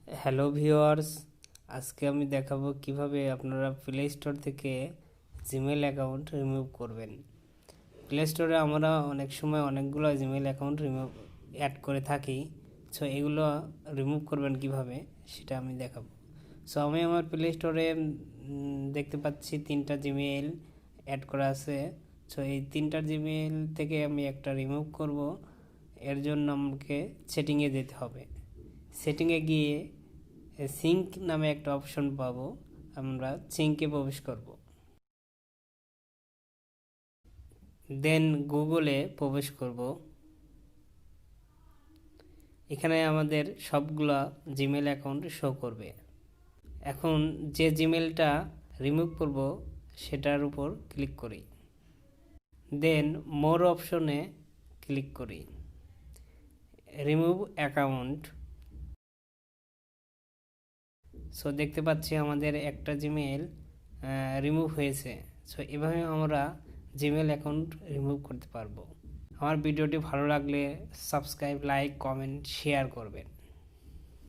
Hello viewers, আজকে আমি দেখাবো কিভাবে আপনারা প্লে স্টোর থেকে জিমেল অ্যাকাউন্ট রিমুভ করবেন। প্লে স্টোরে আমরা অনেক সময় অনেকগুলো জিমেল অ্যাকাউন্ট অ্যাড করে থাকি। সো এগুলো রিমুভ করবেন কিভাবে সেটা আমি দেখাবো। সো আমি আমার প্লে স্টোরে দেখতে পাচ্ছি 3টা জিমেল অ্যাড করা আছে। সো এই 3টার জিমেল থেকে আমি একটা রিমুভ করব। এর জন্য আমাকে সেটিংয়ে যেতে হবে। সেটিংয়ে গিয়ে সিঙ্ক নামে একটা অপশন পাবো, আমরা সিঙ্কে প্রবেশ করব। দেন গুগলে প্রবেশ করব। এখানে আমাদের সবগুলা জিমেল অ্যাকাউন্ট শো করবে। এখন যে জিমেলটা রিমুভ করব সেটার উপর ক্লিক করি, দেন মোর অপশনে ক্লিক করি, রিমুভ অ্যাকাউন্ট। সো দেখতে পাচ্ছি আমাদের একটা জিমেল রিমুভ হয়েছে। সো এভাবে আমরা জিমেল অ্যাকাউন্ট রিমুভ করতে পারবো। আমার ভিডিওটি ভালো লাগলে সাবস্ক্রাইব, লাইক, কমেন্ট, শেয়ার করবেন।